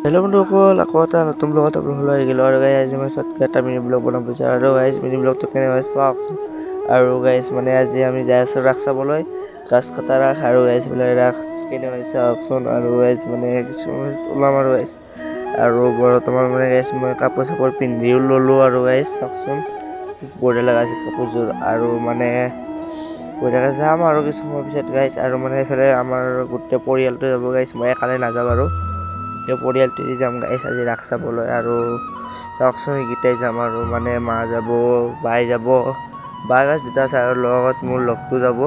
Hello' বন্ধুসকল, আকৌ এটা নতুন ব্লগত আপোনালোক আহি গ'লোঁ আৰু গাইজ আজি মই চটকে এটা মিনি ব্লগ বনাব বিচাৰোঁ আৰু গাইজ মিনি ব্লগটো কেনেকৈ চাওকচোন। আৰু গাইজ মানে আজি আমি যাই আছোঁ ৰাস চাবলৈ, গাছ কটা ৰাস আৰু গাইজ বোলে ৰাস কেনেকৈ চাওকচোন। আৰু গাইজ মানে কিছুমান ওলাম আৰু গাইজ আৰু বৰ্তমান মানে গাইজ মই কাপোৰ চাপোৰ পিন্ধিও ল'লোঁ আৰু গাইজ চাওকচোন বঢ়িয়া লগা আছে কাপোৰযোৰ। আৰু মানে বঢ়িয়াকৈ যাম আৰু কিছু সময় পিছত গাইজ। আৰু মানে এইফালে আমাৰ গোটেই পৰিয়ালটো যাব গাইজ, মই একালে নাযাওঁ আৰু গোটেই পৰিয়ালটো যাম গাইজ আজি ৰাস চাবলৈ। আৰু চাওকচোন এইকেইটাই যাম আৰু মানে মা যাব, বাই যাব, বা গাইজ দুটা আছে আৰু লগত মোৰ লগটো যাব।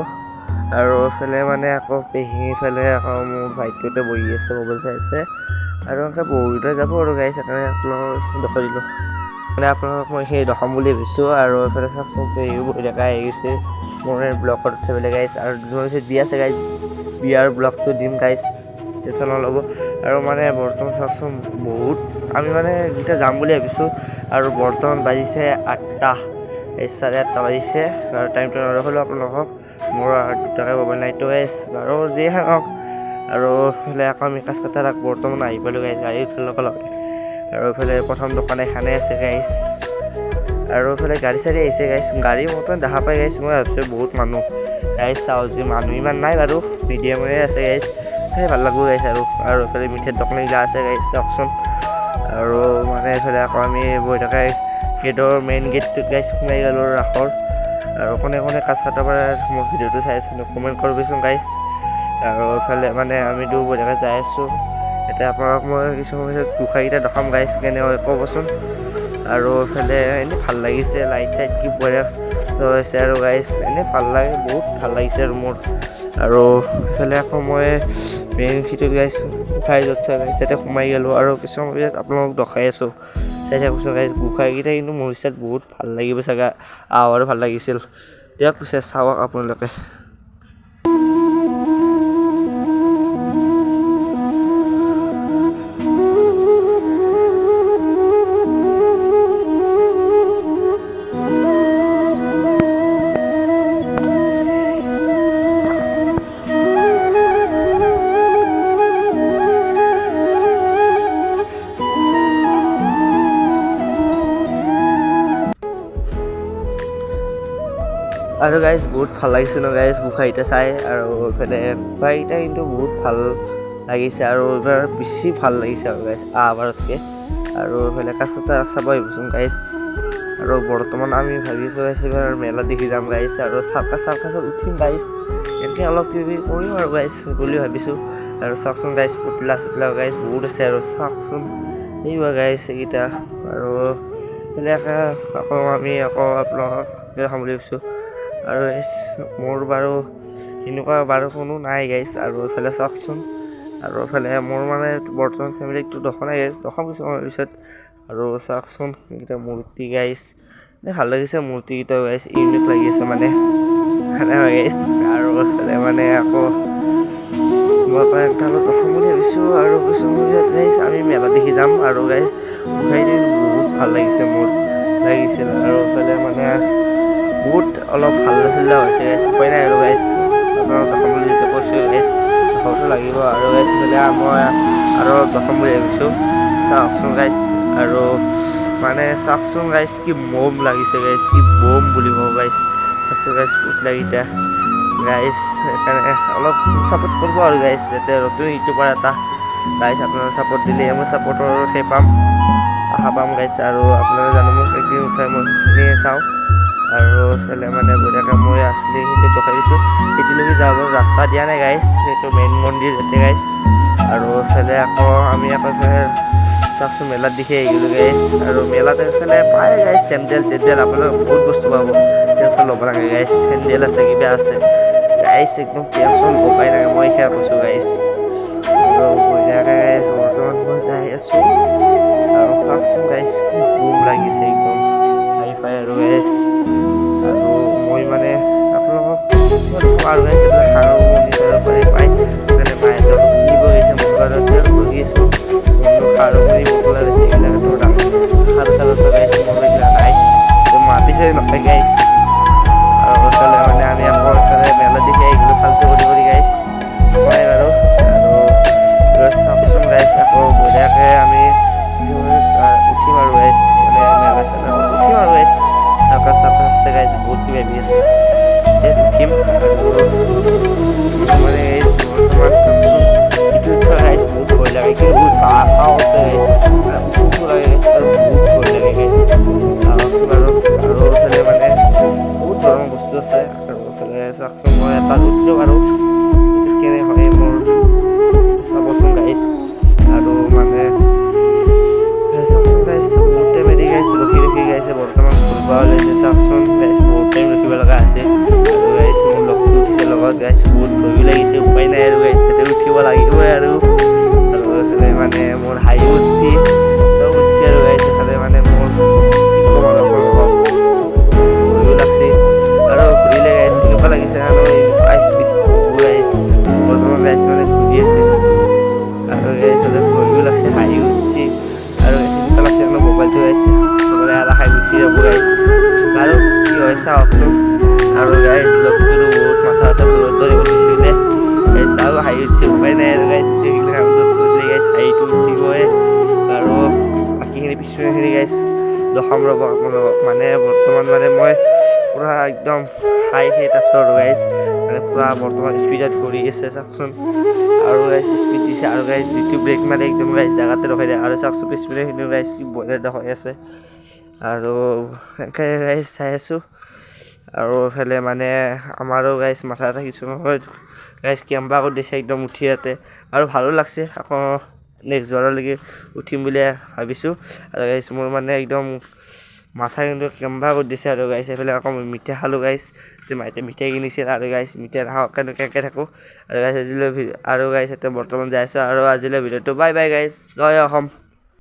আৰু এইফালে মানে আকৌ পেহীফালে আকৌ মোৰ ভাইটিহঁতে বহি আছে, মোবাইল চাই আছে আৰু এনেকৈ বহুকেইটা যাব আৰু গাইজ সেইকাৰণে আপোনালোকক দেখাই দিলোঁ। মানে আপোনালোকক মই সেই দেখাম বুলি ভাবিছোঁ। আৰু এইফালে চাওকচোন পেহীও বঢ়িয়াকৈ আহি গৈছে মোৰ ব্লগত উঠাই পেলাই গাইজ। আৰু দুদিনৰ পিছত বিয়া আছে গাইজ, বিয়াৰ ব্লগটো দিম গাইজ, টেনশ্যন নল'ব। আৰু মানে বৰ্তমান চাওকচোন বহুত আমি মানে এতিয়া যাম বুলি ভাবিছোঁ আৰু বৰ্তমান বাজিছে 8টা, 8:30 বাজিছে আৰু টাইমটো নৰখিলোঁ আপোনালোকক, মোৰ দুটাকৈ মোবাইল নাইতো গাইজ বাৰু যিয়ে হওক। আৰু এইফালে আকৌ আমি কাছ কটা ৰাস বৰ্তমান আহি পালোঁ গাইজ, গাড়ী উঠাৰ লগে লগে। আৰু এইফালে প্ৰথম দোকান এখানে আছে গাইজ আৰু এইফালে গাড়ী চাড়ী আহিছে গাইজ, গাড়ী মতো দেখা পাই গাইজ। মই ভাবিছোঁ বহুত মানুহ গাইজ, চাওঁ যে মানুহ ইমান নাই বাৰু, মিডিয়ামৰে আছে গাইজ, চাই ভাল লাগব গাইজ। আৰু এইফালে মিঠাইৰ দোকানগিলা আছে গাইজ চাওকচোন। আৰু মানে এইফালে আকৌ আমি বঢ়িয়াকৈ গেটৰ মেইন গেটটোত গাইজ সোমাই গ'লোঁ ৰাসৰ। আৰু কোনে কোনে কাছ কটাৰ পৰা মোৰ ভিডিঅ'টো চাই আছে কমেণ্ট কৰিবচোন গাইজ। আৰু এইফালে মানে আমিতো বঢ়িয়াকৈ যাই আছোঁ, এতিয়া আপোনালোক মই কিছুমান গোঁসাইকেইটা দেখাম গাইজ কেনেকৈ ক'বচোন। আৰু এইফালে এনেই ভাল লাগিছে, লাইট চাইট কি বঢ়িয়া হৈছে আৰু গাইজ এনেই ভাল লাগে, বহুত ভাল লাগিছে আৰু মোৰ। আৰু এইফালে আকৌ মই মেইন চিটত গাইজ উঠাই গাইজ তাতে সোমাই গ'লোঁ আৰু কিছুমান পিছত আপোনালোকক দেখাই আছোঁ, চাই থাকোঁচোন গাইজ। গোঁসাইকেইটা কিন্তু মোৰ হিচাপত বহুত ভাল লাগিব চাগে, আৰু ভাল লাগিছিল দিয়ক পিছে চাওক আপোনালোকে। আৰু গাইজ বহুত ভাল লাগিছে ন গাইজ গোঁসাইকেইটা চাই। আৰু এইফালে গোঁসাইকেইটা কিন্তু বহুত ভাল লাগিছে আৰু এইবাৰ বেছি ভাল লাগিছে আৰু গাইজ আবাৰতকৈ। আৰু এইফালে কাছ কটা ৰাস চাব আহিবচোন গাইজ। আৰু বৰ্তমান আমি ভাবিছোঁ গাইজ এইবাৰ মেলা দেখি যাম গাইজ, আৰু চাৰ্কাছত উঠিম গাইজ, এনেকৈ অলপ কিবি কৰিম আৰু গাইজ বুলি ভাবিছোঁ। আৰু চাওকচোন গাইজ পুতলা চুতলা গাইজ বহুত আছে আৰু চাওকচোন এইবাৰ গাইজ এইকেইটা। আৰু এনেকৈ আকৌ আমি আকৌ আপোনালোকক দেখাম বুলি ভাবিছোঁ। আৰু মোৰ বাৰু এনেকুৱা বাৰু কোনো নাই গাইজ। আৰু এইফালে চাওকচোন, আৰু এইফালে মোৰ মানে বৰ্তমান ফেমিলিকটো দেখা নাই গাইজ, দেখাম কিছুমান পিছত। আৰু চাওকচোন এইকেইটা মূৰ্তি গাইজ, ভাল লাগিছে মূৰ্তিকেইটা গাইজ, ইউনিক লাগি আছে মানে সেনেকুৱা গাইজ। আৰু এইফালে মানে আকৌ মই কয়েকটা দেখাম বুলি ভাবিছোঁ। আৰু কিছুমান গাইজ আমি মেলা দেখি যাম আৰু গাইজ গোঁসাইটো বহুত ভাল লাগিছে মোৰ লাগিছিল। আৰু এইফালে মানে বহুত অলপ ভাল নাছিলে হৈছে গাইজ, উপায় নাই আৰু গাইজ আপোনালোকক দেখাম বুলি যেতিয়া কৈছোঁ গাইজ দেখাবতো লাগিব। আৰু গাইজ এইফালে মই আৰু দেখাম বুলি ভাবিছোঁ চাওকচোন গাইজ। আৰু মানে চাওকচোন গাইজ কি মম লাগিছে গাইজ, কি বম বুলি কওঁ গাইজ চাওকচোন গাইজ পুতলাকেইটা গাইজ। সেইকাৰণে অলপ ছাপোৰ্ট কৰিব আৰু গাইজ, যাতে নতুন ইউটিউবাৰ এটা গাইজ আপোনালোকে ছাপোৰ্ট দিলে মই ছাপোৰ্টৰ সেই পাম, আশা পাম গাইজ। আৰু আপোনালোকে জানো মোক একদিন উঠাই মই সেইখিনি চাওঁ। আৰু এইফালে মানে বঢ়িয়াকৈ মই আছলি সেইটো দেখাই দিছোঁ, এতিয়ালৈকে যাব ৰাস্তা দিয়া নাই গাইজ, সেইটো মেইন মন্দিৰ যাতে গাইজ। আৰু এইফালে আকৌ আমি আকৌ চাওকচোন মেলাত দেখি আহি গ'লোঁ গাইজ। আৰু মেলাত এইফালে পায় গাইজ চেণ্ডেল টেণ্ডেল আপোনালোকে বহুত বস্তু পাব, টেনশ্যন ল'ব লাগে গাইজ। চেণ্ডেল আছে, কিবা আছে গাইজ, একদম টেনশ্যন ল'বই লাগে, মই সেয়া কৈছোঁ গাইজ। আৰু বঢ়িয়াকৈ গাইজ বৰ্তমান মই যাই আছোঁ। আৰু চাওকচোন গাইজ কি বুম লাগিছে, একদম হাই ফাই আৰু গাইজ। আৰু মই মানে আপোনালোকক আৰু গাইজ এইবিলাক খাৰু পাই সেইকাৰণে মাহঁতে অলপ কিনিব গৈছে, মই বাৰু বহি আছোঁ। খাৰু পপুলাৰ হৈছে এইবিলাক খাৰু চাৰু গাইজ মোৰ এইবিলাক নাই, মাতিছে নকয় গাইজ। আৰু এইফালে মানে আমি আকৌ এইফালে মেলা দেখি আহি গ'লোঁ ফাল্টু কৰি গাইজ, হয় বাৰু। আৰু চাওকচোন গাইজ আকৌ বঢ়িয়াকৈ আমি আশাও আছে উঠো লাগে আৰু বহুত ভয় লাগে আৰু এইফালে মানে বহুত ধৰণৰ বস্তু আছে আৰু এইফালে চাওকচোন মই এটা উঠিব পাৰোঁ কেনে হয় মোৰ চাবচোন গাইছ আৰু মানে চাওকচোন গাইছ বহুত টাইম এৰি গাইছ ৰখি গাইছে বৰ্তমান ঘূৰিব ওলাইছে চাওকচোন গাইছ বহুত টাইম ৰখিব লগা আছে আৰু গাইছ মোৰ লগটো উঠিছে লগত গাইছ বহুত ভয়ো লাগিছে উপায় নাই আৰু গাইছ তাতে উঠিব লাগিবই আৰু এইফালে মানে মোৰ হাঁহি উঠছি আৰু গাইছ এইফালে মানে মোৰ ভয়ো লাগছে আৰু ঘূৰিলে গাইছ কেনেকুৱা লাগিছে আৰু স্পীড গাইছ বৰ্তমান গাইছ মানে ঘূৰি আছে আৰু এইফালে ভয়ো লাগছে হাঁহি উঠছি আৰু এনেকুৱা লাগছে মোবাইলটো গাইছে চবৰে আৰু হাঁহি উঠি যাব গাইছ আৰু কি হয় চাওকচোন আৰু গাইছ লগটো বহুত মাথা দূৰত উঠিছিলে গাইছ তাৰো হাঁহি উঠছে উপায় নাই আৰু গাইছ গাইছ হাঁহিটো উঠিবই আৰু বাকীখিনি পিছৰখিনি গাইছ দেখাম ৰ'ব আপোনালোকক মানে বৰ্তমান মানে মই পূৰা একদম হাই হেট আছোঁ আৰু গাইছ মানে পূৰা বৰ্তমান স্পীডত ঘূৰি আছে চাওকচোন আৰু গাইছ স্পীড দিছে আৰু গাইছ যিটো ব্ৰেক মাৰে একদম গাইছ জেগাতে ৰখাই দিয়ে আৰু চাওকচোন পিছপিনেখিনিও গাইছ কি বঢ়িয়া দেখাই আছে আৰু এনেকৈ গাইছ চাই আছোঁ আৰু এইফালে মানে আমাৰো গাইছ মাথা এটা কিছুমান গাইছ কেম্পা কৰি দিছে একদম উঠি ইয়াতে আৰু ভালো লাগছে আকৌ নেক্সট বাৰলৈকে উঠিম বুলি ভাবিছোঁ আৰু গাইছ মোৰ মানে একদম মাথা কিন্তু কেম্পা কৰি দিছে আৰু গাইছ এইফালে আকৌ মিঠাই খালোঁ গাইছ যে মাইতে মিঠাই কিনিছিল আৰু গাইছ মিঠাই নাখাওঁ কেনেকৈ থাকোঁ আৰু গাইছ আজিলৈ আৰু গাইছ এতিয়া বৰ্তমান যাই আছোঁ আৰু আজিলৈ ভিডিঅ'টো বাই বাই গাইছ জয় অসম।